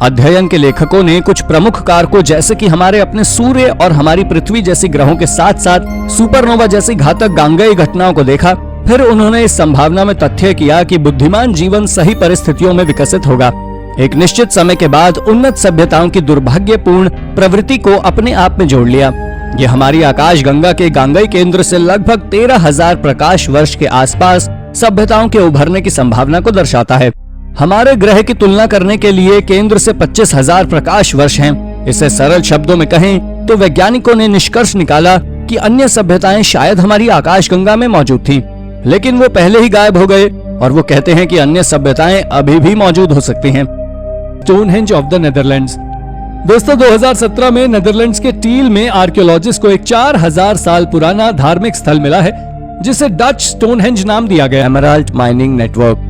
अध्ययन के लेखकों ने कुछ प्रमुख कारकों जैसे कि हमारे अपने सूर्य और हमारी पृथ्वी जैसी ग्रहों के साथ साथ सुपरनोवा जैसी घातक गांगेय घटनाओं को देखा। फिर उन्होंने इस संभावना में तथ्य किया कि बुद्धिमान जीवन सही परिस्थितियों में विकसित होगा। एक निश्चित समय के बाद उन्नत सभ्यताओं की दुर्भाग्यपूर्ण प्रवृत्ति को अपने आप में जोड़ लिया। ये हमारी आकाश गंगा के गांगेय केंद्र से लगभग 13,000 प्रकाश वर्ष के आसपास सभ्यताओं के उभरने की संभावना को दर्शाता है। हमारे ग्रह की तुलना करने के लिए केंद्र से 25,000 प्रकाश वर्ष हैं। इसे सरल शब्दों में कहें तो वैज्ञानिकों ने निष्कर्ष निकाला कि अन्य सभ्यताएं शायद हमारी आकाशगंगा में मौजूद थीं, लेकिन वो पहले ही गायब हो गए और वो कहते हैं कि अन्य सभ्यताएं अभी भी मौजूद हो सकती हैं। Stonehenge of the Netherlands. दोस्तों, 2017 में नेदरलैंड्स के टील में आर्कियोलॉजिस्ट को एक 4000 साल पुराना धार्मिक स्थल मिला है, जिसे डच स्टोनहेंज नाम दिया गया। Emerald mining network.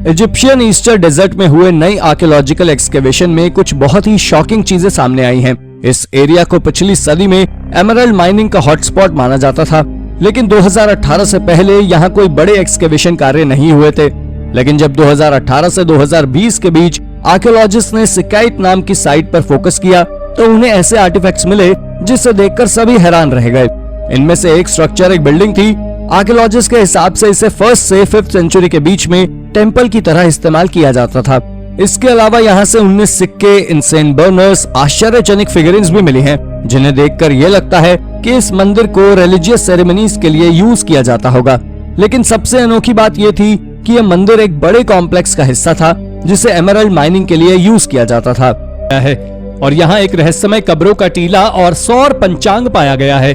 Egyptian Easter desert में हुए नई आर्कियोलॉजिकल एक्सकेवेशन में कुछ बहुत ही शॉकिंग चीजें सामने आई हैं। इस एरिया को पिछली सदी में एमराल्ड माइनिंग का हॉटस्पॉट माना जाता था, लेकिन 2018 से पहले यहाँ कोई बड़े एक्सकेवेशन कार्य नहीं हुए थे। लेकिन जब 2018 से 2020 के बीच आर्कियोलॉजिस्ट ने सिकाइट नाम की साइट पर फोकस किया तो उन्हें ऐसे आर्टिफैक्ट्स मिले जिसे देखकर सभी हैरान रह गए। इनमें से एक स्ट्रक्चर एक बिल्डिंग थी। आर्कियोलॉजिस्ट के हिसाब से इसे 1st से 5th सेंचुरी के बीच में टेंपल की तरह इस्तेमाल किया जाता था। इसके अलावा यहाँ से 19 सिक्के, इंसेन बर्नर्स, आश्चर्यजनक फिगरिन्स भी मिली हैं, जिन्हें देखकर यह लगता है कि इस मंदिर को रिलीजियस सेरेमनीज के लिए यूज किया जाता होगा। लेकिन सबसे अनोखी बात यह थी कि यह मंदिर एक बड़े कॉम्प्लेक्स का हिस्सा था जिसे एमरल्ड माइनिंग के लिए यूज किया जाता था और यहाँ एक रहस्यमय कब्रों का टीला और सौर पंचांग पाया गया है।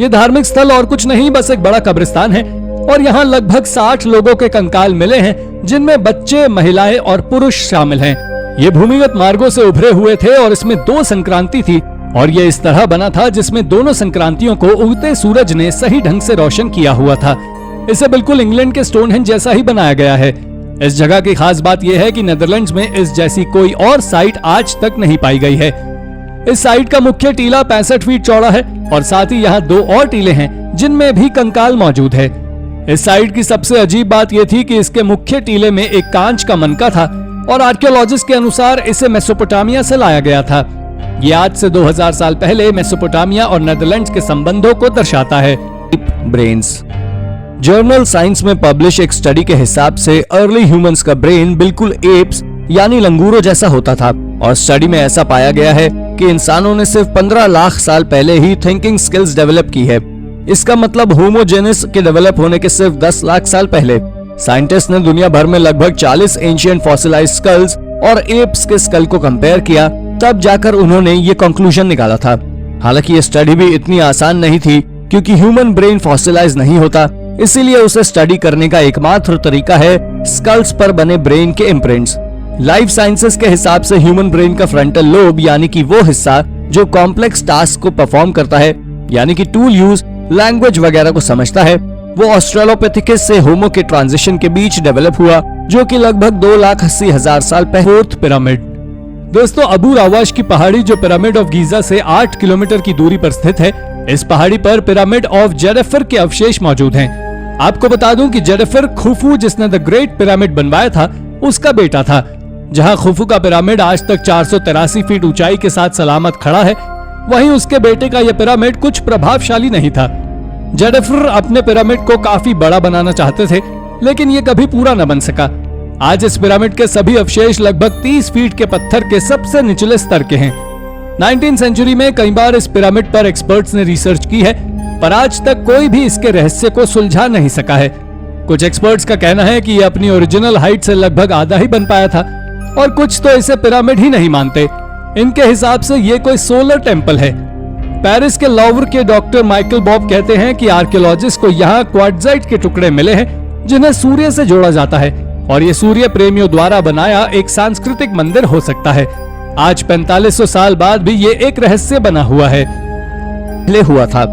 ये धार्मिक स्थल और कुछ नहीं, बस एक बड़ा कब्रिस्तान है और यहाँ लगभग 60 लोगों के कंकाल मिले हैं, जिनमें बच्चे, महिलाएं और पुरुष शामिल हैं। ये भूमिगत मार्गों से उभरे हुए थे और इसमें 2 संक्रांति थी और ये इस तरह बना था जिसमें दोनों संक्रांतियों को उगते सूरज ने सही ढंग से रोशन किया हुआ था। इसे बिल्कुल इंग्लैंड के स्टोनहेंज जैसा ही बनाया गया है। इस जगह की खास बात यह है कि नेदरलैंड्स में इस जैसी कोई और साइट आज तक नहीं पाई गई है। इस साइट का मुख्य टीला 65 फीट चौड़ा है और साथ ही यहाँ 2 और टीले हैं जिनमें भी कंकाल मौजूद है। इस साइट की सबसे अजीब बात यह थी कि इसके मुख्य टीले में एक कांच का मनका था और आर्कियोलॉजिस्ट के अनुसार इसे मेसोपोटामिया से लाया गया था। ये आज से 2000 साल पहले मेसोपोटामिया और नेदरलैंड्स के संबंधों को दर्शाता है। ब्रेन्स। जर्नल साइंस में पब्लिश एक स्टडी के हिसाब से अर्ली ह्यूमंस का ब्रेन बिल्कुल एप्स यानी लंगूरों जैसा होता था और स्टडी में ऐसा पाया गया है कि इंसानों ने सिर्फ 15 लाख साल पहले ही थिंकिंग स्किल्स डेवलप की है। इसका मतलब होमोजेनिस के डेवलप होने के सिर्फ 10 लाख साल पहले। साइंटिस्ट ने दुनिया भर में लगभग 40 एंशिएंट फॉसिलाइज्ड स्कल्स और एप्स के स्कल को कंपेयर किया, तब जाकर उन्होंने ये कंक्लूजन निकाला था। हालांकि ये स्टडी भी इतनी आसान नहीं थी क्योंकि ह्यूमन ब्रेन फॉसिलाइज नहीं होता, इसीलिए उसे स्टडी करने का एकमात्र तरीका है स्कल्स पर बने ब्रेन के इम्प्रिंट्स। लाइफ साइंसेस के हिसाब से ह्यूमन ब्रेन का फ्रंटल लोब यानी कि वो हिस्सा जो कॉम्प्लेक्स टास्क को परफॉर्म करता है यानी कि टूल यूज, लैंग्वेज वगैरह को समझता है, वो ऑस्ट्रेलोपिथेकस से होमो के ट्रांजिशन के बीच डेवलप हुआ जो कि लगभग 2,80,000 साल पहले। Fourth pyramid. दोस्तों, अबू रावाश की पहाड़ी जो पिरामिड ऑफ गीजा से 8 किलोमीटर की दूरी पर स्थित है, इस पहाड़ी पर पिरामिड ऑफ जेरेफर के अवशेष मौजूद हैं। आपको बता दूं कि जेरेफर खुफू जिसने द ग्रेट पिरामिड बनवाया था उसका बेटा था। जहां खुफू का पिरामिड आज तक 483 फीट ऊंचाई के साथ सलामत खड़ा है, वहीं उसके बेटे का यह पिरामिड कुछ प्रभावशाली नहीं था। जेरेफर अपने पिरामिड को काफी बड़ा बनाना चाहते थे, लेकिन ये कभी पूरा न बन सका। आज इस पिरामिड के सभी अवशेष लगभग 30 फीट के पत्थर के सबसे निचले स्तर के हैं। 19वीं सेंचुरी में कई बार इस पिरामिड पर एक्सपर्ट्स ने रिसर्च की है, पर आज तक कोई भी इसके रहस्य को सुलझा नहीं सका है। कुछ एक्सपर्ट्स का कहना है कि यह अपनी ओरिजिनल हाइट से लगभग आधा ही बन पाया था और कुछ तो इसे पिरामिड ही नहीं मानते। इनके हिसाब से ये कोई सोलर टेम्पल है। पेरिस के लॉवरे के डॉक्टर माइकल बॉब कहते हैं कि आर्कियोलॉजिस्ट को यहाँ क्वार्ट्जाइट के टुकड़े मिले हैं जिन्हें सूर्य से जोड़ा जाता है और ये सूर्य प्रेमियों द्वारा बनाया एक सांस्कृतिक मंदिर हो सकता है। आज 4500 साल बाद भी ये एक रहस्य बना हुआ है। हुआ था।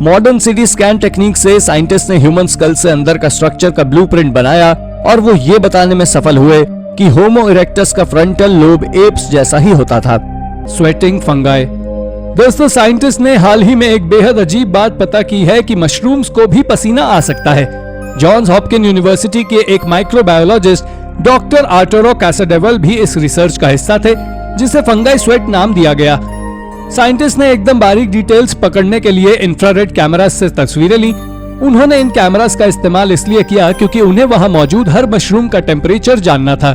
मॉडर्न सिटी स्कैन टेक्निक से साइंटिस्ट ने ह्यूमन स्कल से अंदर का स्ट्रक्चर का ब्लूप्रिंट बनाया और वो ये बताने में सफल हुए कि होमो इरेक्टस का फ्रंटल लोब एप्स जैसा ही होता था। Sweating fungi. दोस्तों, साइंटिस्ट ने हाल ही में एक बेहद अजीब बात पता की है कि मशरूम्स को भी पसीना आ सकता है। जॉन्स हॉपकिन यूनिवर्सिटी के एक माइक्रोबायोलॉजिस्ट डॉक्टर आर्टुरो कैसाडेवल भी इस रिसर्च का हिस्सा थे, जिसे फंगाई स्वेट नाम दिया गया। साइंटिस्ट ने एकदम बारीक डिटेल्स पकड़ने के लिए इंफ्रारेड कैमरास से तस्वीरें ली। उन्होंने इन कैमरास का इस्तेमाल इसलिए किया क्योंकि उन्हें वहां मौजूद हर मशरूम का टेम्परेचर जानना था।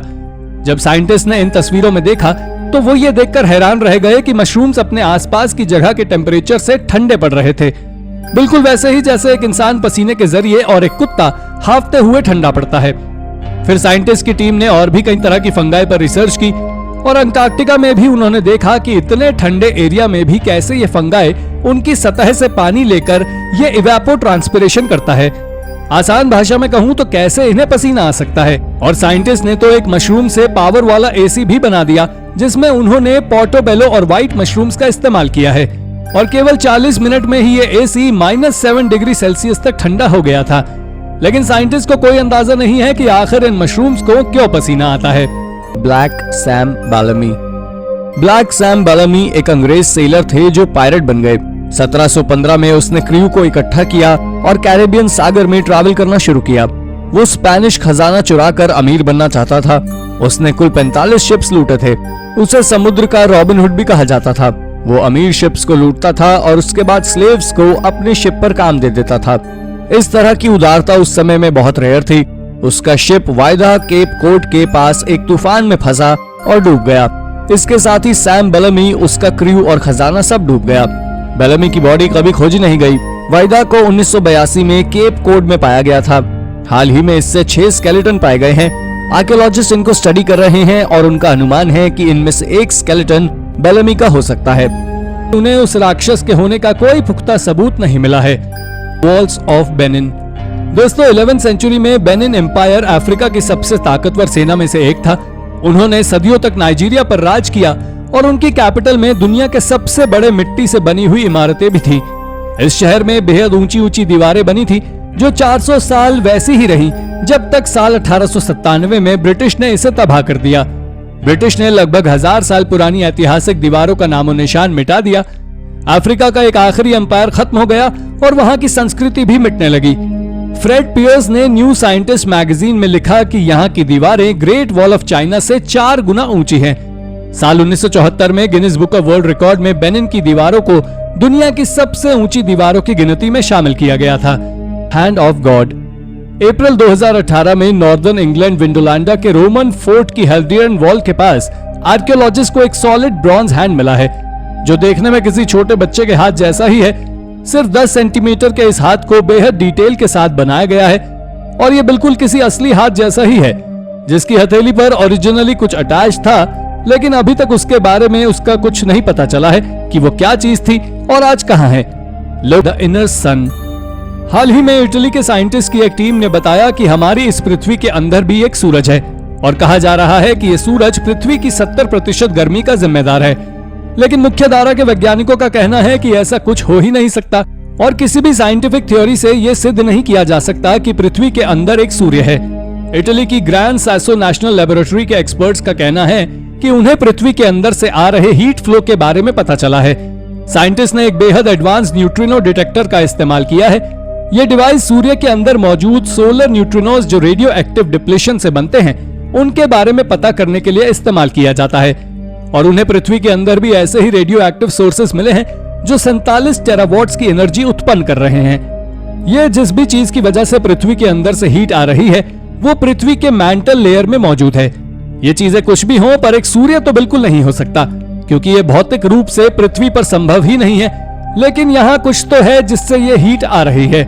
जब साइंटिस्ट ने इन तस्वीरों में देखा तो वो ये देखकर हैरान रह गए कि मशरूम्स अपने आसपास की जगह के टेम्परेचर से ठंडे पड़ रहे थे, बिल्कुल वैसे ही जैसे एक इंसान पसीने के जरिए और एक कुत्ता हांफते हुए ठंडा पड़ता है। फिर साइंटिस्ट की टीम ने और भी कई तरह की फंगाई पर रिसर्च की और अंटार्कटिका में भी उन्होंने देखा कि इतने ठंडे एरिया में भी कैसे ये फंगाई उनकी सतह से पानी लेकर ये इवेपो ट्रांसपिरेशन करता है। आसान भाषा में कहूं तो कैसे इन्हें पसीना आ सकता है। और साइंटिस्ट ने तो एक मशरूम से पावर वाला एसी भी बना दिया, जिसमें उन्होंने पोर्टोबेलो और व्हाइट मशरूम्स का इस्तेमाल किया है और केवल 40 मिनट में ही ये एसी -7 डिग्री सेल्सियस तक ठंडा हो गया था। लेकिन साइंटिस्ट को कोई अंदाजा नहीं है कि आखिर इन मशरूम्स को क्यों पसीना आता है। Black Sam Bellamy. Black Sam Bellamy एक अंग्रेज सेलर थे जो पायरेट बन गए। 1715 में उसने क्रू को इकट्ठा किया और कैरेबियन सागर में ट्रैवल करना शुरू किया। वो स्पेनिश खजाना चुराकर अमीर बनना चाहता था। उसने कुल 45 शिप्स लूटे थे। उसे समुद्र का रॉबिन हुड भी कहा जाता था। वो अमीर शिप्स को लूटता था और उसके बाद स्लेव्स को अपनी शिप पर काम दे देता था। इस तरह की उदारता उस समय में बहुत रेयर थी। उसका शिप वायदा केप कोड के पास एक तूफान में फंसा और डूब गया। इसके साथ ही सैम बेलमी, उसका क्रू और खजाना सब डूब गया। बेलमी की बॉडी कभी खोजी नहीं गई। वायदा को 1982 में केप कोड में पाया गया था। हाल ही में इससे 6 स्केलेटन पाए गए हैं। आर्कियोलॉजिस्ट इनको स्टडी कर रहे हैं और उनका अनुमान है कि इनमें से एक स्केलेटन बेलेमी का हो सकता है। उन्हें उस राक्षस के होने का कोई पुख्ता सबूत नहीं मिला है। Walls of Benin. दोस्तों 11वीं सेंचुरी में बेनिन एम्पायर अफ्रीका की सबसे ताकतवर सेना में से एक था। उन्होंने सदियों तक नाइजीरिया पर राज किया और उनकी कैपिटल में दुनिया के सबसे बड़े मिट्टी से बनी हुई इमारतें भी थी। इस शहर में बेहद ऊंची ऊंची दीवारें बनी थी जो 400 साल वैसी ही रही, जब तक साल 1897 में ब्रिटिश ने इसे तबाह कर दिया। ब्रिटिश ने लगभग 1000 साल पुरानी ऐतिहासिक दीवारों का नामो निशान मिटा दिया। अफ्रीका का एक आखिरी एम्पायर खत्म हो गया और वहां की संस्कृति भी मिटने लगी। फ्रेड पियर्स ने न्यू साइंटिस्ट मैगजीन में लिखा कि यहाँ की दीवारें ग्रेट वॉल ऑफ चाइना से 4 गुना ऊंची हैं। साल 1974 में Guinness book of world record में बेनिन की दीवारों को दुनिया की सबसे ऊंची दीवारों की गिनती में शामिल किया गया था। Hand of God. अप्रैल 2018 में नॉर्दर्न इंग्लैंड विंडोलैंडा के रोमन फोर्ट की हेल्डियन वॉल के पास आर्कियोलॉजिस्ट को एक सॉलिड ब्रॉन्ज हैंड मिला है, जो देखने में किसी छोटे बच्चे के हाथ जैसा ही है। सिर्फ 10 सेंटीमीटर के इस हाथ को बेहद डिटेल के साथ बनाया गया है और ये बिल्कुल किसी असली हाथ जैसा ही है, जिसकी हथेली पर ओरिजिनली कुछ अटैच था, लेकिन अभी तक उसके बारे में उसका कुछ नहीं पता चला है कि वो क्या चीज थी और आज कहां है। द इनर सन। हाल ही में इटली के साइंटिस्ट की एक टीम ने बताया कि हमारी इस पृथ्वी के अंदर भी एक सूरज है और कहा जा रहा है कि ये सूरज पृथ्वी की 70% गर्मी का जिम्मेदार है। लेकिन मुख्य धारा के वैज्ञानिकों का कहना है कि ऐसा कुछ हो ही नहीं सकता और किसी भी साइंटिफिक थ्योरी से यह सिद्ध नहीं किया जा सकता कि पृथ्वी के अंदर एक सूर्य है। इटली की ग्रैंड सैसो नेशनल लेबोरेटरी के एक्सपर्ट्स का कहना है कि उन्हें पृथ्वी के अंदर से आ रहे हीट फ्लो के बारे में पता चला है। साइंटिस्ट ने एक बेहद एडवांस न्यूट्रिनो डिटेक्टर का इस्तेमाल किया है। यह डिवाइस सूर्य के अंदर मौजूद सोलर न्यूट्रिनोज जो रेडियो एक्टिव डिप्लेशन से बनते हैं, उनके बारे में पता करने के लिए इस्तेमाल किया जाता है और उन्हें पृथ्वी के अंदर भी ऐसे ही रेडियो एक्टिव सोर्सेस मिले हैं जो 47 टेरावाट्स की एनर्जी उत्पन्न कर रहे हैं। यह जिस भी चीज की वजह से पृथ्वी के अंदर से हीट आ रही है वो पृथ्वी के मैंटल लेयर में मौजूद है। ये चीजें कुछ भी हों, पर एक सूर्य तो बिल्कुल नहीं हो सकता, क्योंकि ये भौतिक रूप से पृथ्वी पर संभव ही नहीं है। लेकिन यहाँ कुछ तो है जिससे ये हीट आ रही है।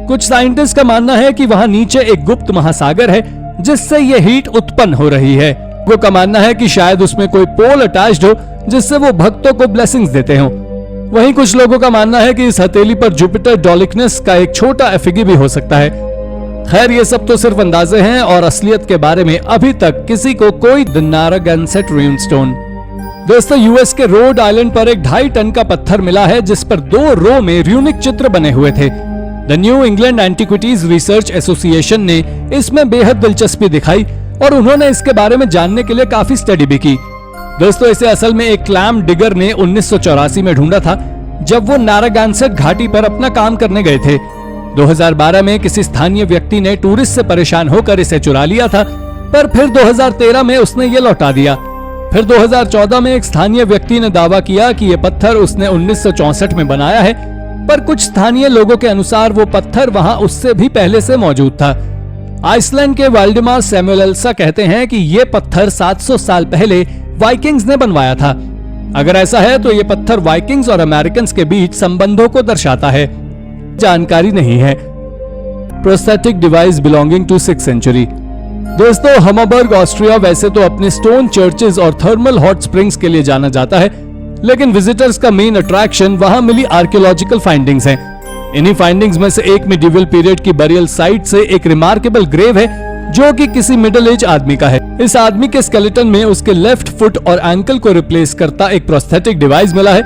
कुछ साइंटिस्ट का मानना है कि वहां नीचे एक गुप्त महासागर है जिससे ये हीट उत्पन्न हो रही है। वो का मानना है कि शायद उसमें कोई पोल अटैच्ड हो जिससे वो भक्तों को ब्लेसिंग्स देते हो। वहीं कुछ लोगों का मानना है कि इस हथेली पर जुपिटर डोलिकनस का एक छोटा एफिगी भी हो सकता है। खैर, ये सब तो सिर्फ अंदाजे हैं और असलियत के बारे में अभी तक किसी को कोई द नारागेंसेट रूनस्टोन। दोस्तों, यूएस के रोड आइलैंड पर एक 2.5 टन का पत्थर मिला है जिस पर 2 रो में र्यूनिक चित्र बने हुए थे। The new England antiquities research association ने इसमें बेहद दिलचस्पी दिखाई और उन्होंने इसके बारे में जानने के लिए काफी स्टडी भी की। दोस्तों, इसे असल में एक क्लैम डिगर ने 1984 में ढूंढा था, जब वो नारागेंसेट घाटी पर अपना काम करने गए थे। 2012 में किसी स्थानीय व्यक्ति ने टूरिस्ट से परेशान होकर इसे चुरा लिया था, पर फिर 2013 में उसने ये लौटा दिया। फिर 2014 में एक स्थानीय व्यक्ति ने दावा किया कि ये पत्थर उसने 1964 में बनाया है, पर कुछ स्थानीय लोगों के अनुसार वो पत्थर वहां उससे भी पहले से मौजूद था। आइसलैंड के वाल्डेमार सैमुएल्सा कहते हैं कि ये पत्थर 700 साल पहले वाइकिंग्स ने बनवाया था। अगर ऐसा है तो ये पत्थर वाइकिंग्स और अमेरिकन्स के बीच संबंधों को दर्शाता है। जानकारी नहीं है। Prosthetic device belonging to 6th century. दोस्तों, हमबर्ग ऑस्ट्रिया वैसे तो अपने स्टोन चर्चेज और थर्मल हॉट स्प्रिंग्स के लिए जाना जाता है, लेकिन विजिटर्स का मेन अट्रैक्शन वहां मिली आर्कियोलॉजिकल फाइंडिंग्स हैं। इन्हीं फाइंडिंग्स में से एक मिडिवल पीरियड की बरियल साइट से एक रिमार्केबल ग्रेव है जो कि किसी मिडिल एज आदमी का है। इस आदमी के स्केलेटन में उसके लेफ्ट फुट और एंकल को रिप्लेस करता एक प्रोस्थेटिक डिवाइस मिला है।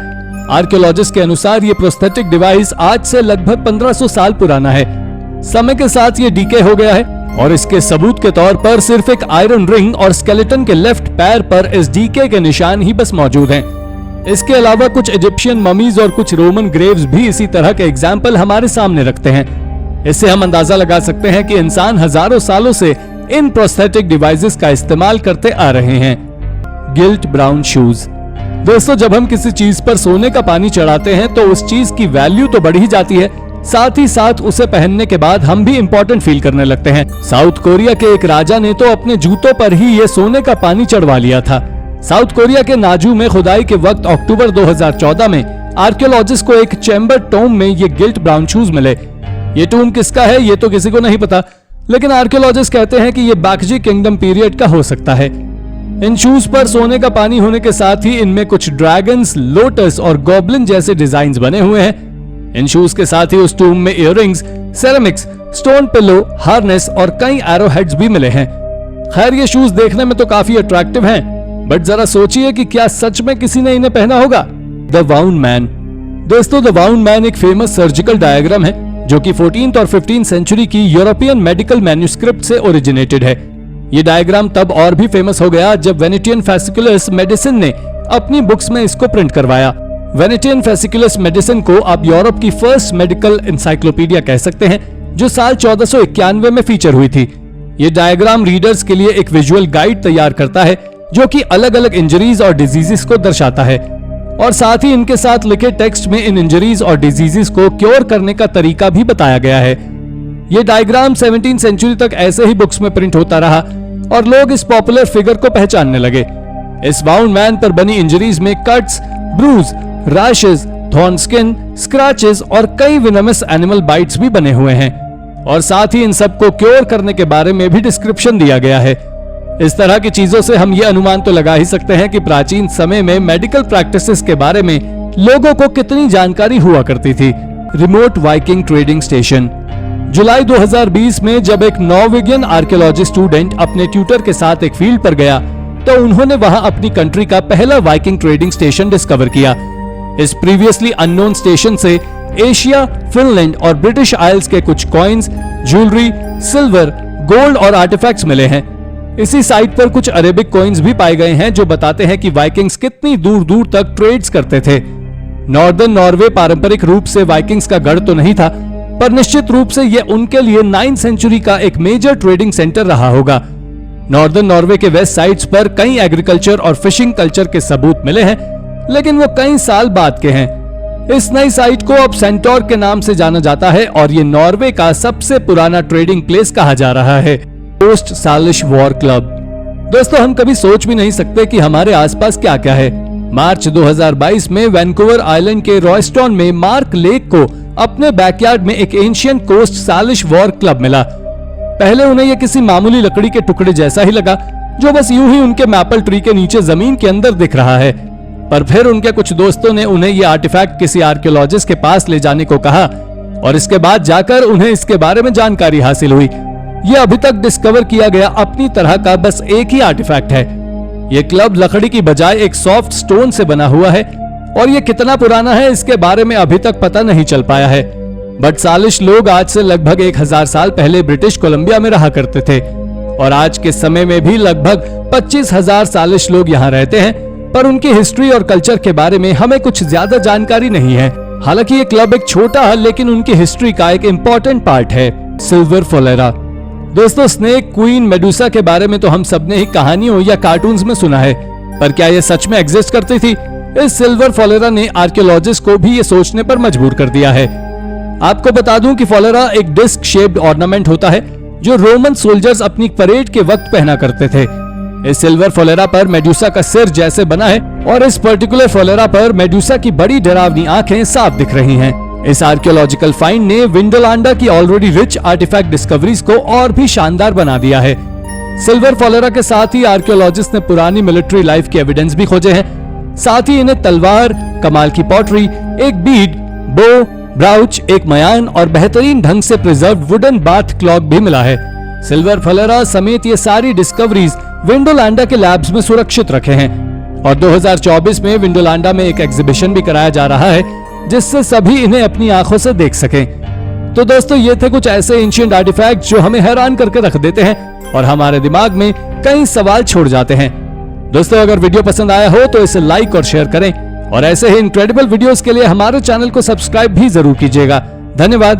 आर्कियोलॉजिस्ट के अनुसार ये प्रोस्थेटिक डिवाइस आज से लगभग 1500 साल पुराना है। समय के साथ ये डीके हो गया है और इसके सबूत के तौर पर सिर्फ एक आयरन रिंग और स्केलेटन के लेफ्ट पैर पर इस डीके के निशान ही बस मौजूद हैं। इसके अलावा कुछ इजिप्शियन ममीज और कुछ रोमन ग्रेव्स भी इसी तरह के एग्जाम्पल हमारे सामने रखते हैं। इससे हम अंदाजा लगा सकते हैं कि इंसान हजारों सालों से इन प्रोस्थेटिक डिवाइसेस का इस्तेमाल करते आ रहे हैं। Guilt brown shoes. दोस्तों, जब हम किसी चीज पर सोने का पानी चढ़ाते हैं तो उस चीज की वैल्यू तो बढ़ ही जाती है, साथ ही साथ उसे पहनने के बाद हम भी इम्पोर्टेंट फील करने लगते हैं। साउथ कोरिया के एक राजा ने तो अपने जूतों पर ही ये सोने का पानी चढ़वा लिया था। साउथ कोरिया के नाजू में खुदाई के वक्त अक्टूबर 2014 में आर्कियोलॉजिस्ट को एक चैम्बर टोम में ये गिल्ट ब्राउन शूज मिले। ये टूम किसका है ये तो किसी को नहीं पता, लेकिन आर्कियोलॉजिस्ट कहते हैं कि ये बाकजी किंगडम पीरियड का हो सकता है। इन शूज पर सोने का पानी होने के साथ ही इनमें कुछ ड्रैगन्स, लोटस और गॉब्लिन जैसे डिजाइन्स बने हुए हैं। इन शूज के साथ ही उस टूम में earrings, ceramics, stone pillow, harness और कई एरो हेड्स भी मिले हैं। खैर ये शूज देखने में तो काफी अट्रैक्टिव हैं, बट जरा सोचिए कि क्या सच में किसी ने इन्हें पहना होगा। The wound man. दोस्तों, द वाउंड मैन एक फेमस सर्जिकल डायग्राम है जो कि 14th और 15th सेंचुरी की यूरोपियन मेडिकल मैन्युस्क्रिप्ट से ओरिजिनेटेड है। ये डायग्राम तब और भी फेमस हो गया जब वेनेटियन फैसिकुलस मेडिसिन ने अपनी बुक्स में इसको प्रिंट करवाया। वेनेटियन फैसिकुलस मेडिसिन को आप यूरोप की फर्स्ट मेडिकल इंसाइक्लोपीडिया कह सकते हैं, जो साल 1491 में फीचर हुई थी। ये डायग्राम रीडर्स के लिए एक विजुअल गाइड तैयार करता है जो कि अलग अलग इंजरीज और डिजीजेस को दर्शाता है, और साथ ही इनके साथ लिखे टेक्स्ट में इन इंजरीज और डिजीजेस को क्योर करने का तरीका भी बताया गया है। ये डायग्राम 17th सेंचुरी तक ऐसे ही बुक्स में प्रिंट होता रहा और लोग इस पॉपुलर फिगर को पहचानने लगे। इस वाउंड मैन पर बनी इंजरीज में cuts, bruises, rashes, thorn skin, scratches और कई विनमस एनिमल बाइट्स भी बने हुए हैं, और साथ ही इन सबको क्योर करने के बारे में भी डिस्क्रिप्शन दिया गया है। इस तरह की चीजों से हम ये अनुमान तो लगा ही सकते हैं कि प्राचीन समय में मेडिकल प्रैक्टिसेस के बारे में लोगों को कितनी जानकारी हुआ करती थी। Remote Viking trading station. जुलाई 2020 में जब एक नॉर्वेगियन आर्कियोलॉजी स्टूडेंट अपने ट्यूटर के साथ एक फील्ड पर गया तो उन्होंने वहां अपनी कंट्री का पहला वाइकिंग ट्रेडिंग स्टेशन डिस्कवर किया। इस प्रीवियसली अननोन स्टेशन से एशिया, फिनलैंड और ब्रिटिश आइल्स के कुछ कॉइन्स, ज्वेलरी, सिल्वर, गोल्ड और आर्टिफैक्ट्स मिले हैं। इसी साइट पर कुछ अरेबिक कॉइन्स भी पाए गए हैं जो बताते हैं कि वाइकिंग्स कितनी दूर दूर तक ट्रेड्स करते थे। नॉर्दर्न नॉर्वे पारंपरिक रूप से वाइकिंग्स का गढ़ तो नहीं था, पर निश्चित रूप से यह उनके लिए 9th सेंचुरी का एक मेजर ट्रेडिंग सेंटर रहा होगा। नॉर्दर्न नॉर्वे के वेस्ट साइड्स पर कई एग्रीकल्चर और फिशिंग कल्चर के सबूत मिले हैं, लेकिन वो कई साल बाद के हैं। इस नई साइट को अब सेंटोर के नाम से जाना जाता है और ये नॉर्वे का सबसे पुराना ट्रेडिंग प्लेस कहा जा रहा है। Post Salish war club. दोस्तों, हम कभी सोच भी नहीं सकते कि हमारे आसपास क्या क्या है। मार्च 2022 में वैंकूवर आइलैंड के रॉयस्टॉन में मार्क लेक को अपने बैकयार्ड में एक एंशिएंट कोस्ट सालिश वॉर क्लब मिला। पहले उन्हें यह किसी मामूली लकड़ी के टुकड़े जैसा ही लगा जो बस यूं ही उनके मैपल ट्री के नीचे जमीन के अंदर दिख रहा है, पर फिर उनके कुछ दोस्तों ने उन्हें यह आर्टिफैक्ट किसी आर्कियोलॉजिस्ट के पास ले जाने को कहा और इसके बाद जाकर उन्हें इसके बारे में जानकारी हासिल हुई। यह अभी तक डिस्कवर किया गया अपनी तरह का बस एक ही आर्टिफैक्ट है। यह क्लब लकड़ी की बजाय एक सॉफ्ट स्टोन से बना हुआ है और यह कितना पुराना है इसके बारे में अभी तक पता नहीं चल पाया है। बट सालिश लोग आज से लगभग 1000 साल पहले ब्रिटिश कोलंबिया में रहा करते थे और आज के समय में भी लगभग 25,000 सालिश लोग यहाँ रहते हैं, पर उनकी हिस्ट्री और कल्चर के बारे में हमें कुछ ज्यादा जानकारी नहीं है। हालांकि ये क्लब एक छोटा है लेकिन उनकी हिस्ट्री का एक इम्पोर्टेंट पार्ट है। सिल्वर फोलेरा। दोस्तों, स्नेक क्वीन मेडुसा के बारे में तो हम सबने ही कहानियों या कार्टून्स में सुना है, पर क्या ये सच में एग्जिस्ट करती थी? इस सिल्वर फोलेरा ने आर्कियोलॉजिस्ट को भी ये सोचने पर मजबूर कर दिया है। आपको बता दूं कि फोलेरा एक डिस्क शेप्ड ऑर्नामेंट होता है जो रोमन सोल्जर्स अपनी परेड के वक्त पहना करते थे। इस सिल्वर फोलेरा पर मेडुसा का सिर जैसे बना है और इस पर्टिकुलर फोलेरा पर मेडुसा की बड़ी डरावनी आंखें साफ दिख रही हैं। इस आर्कियोलॉजिकल फाइंड ने विंडोलांडा की ऑलरेडी रिच आर्टिफैक्ट डिस्कवरीज को और भी शानदार बना दिया है। सिल्वर फोलेरा के साथ ही आर्कियोलॉजिस्ट ने पुरानी मिलिट्री लाइफ के एविडेंस भी खोजे हैं। साथ ही इन्हें तलवार, कमाल की पॉटरी, एक बीड, बो, ब्राउच, एक मयान और बेहतरीन ढंग से प्रिजर्व वुडन बाथ क्लॉक भी मिला है। सिल्वर फोलेरा समेत ये सारी डिस्कवरीज विंडोलांडा के लैब्स में सुरक्षित रखे हैं और 2024 में विंडोलांडा में एक एग्जीबिशन भी कराया जा रहा है जिससे सभी इन्हें अपनी आंखों से देख सकें। तो दोस्तों, ये थे कुछ ऐसे एंशिएंट आर्टिफैक्ट जो हमें हैरान करके रख देते हैं और हमारे दिमाग में कई सवाल छोड़ जाते हैं। दोस्तों, अगर वीडियो पसंद आया हो तो इसे लाइक और शेयर करें और ऐसे ही इनक्रेडिबल वीडियोस के लिए हमारे चैनल को सब्सक्राइब भी जरूर कीजिएगा। धन्यवाद।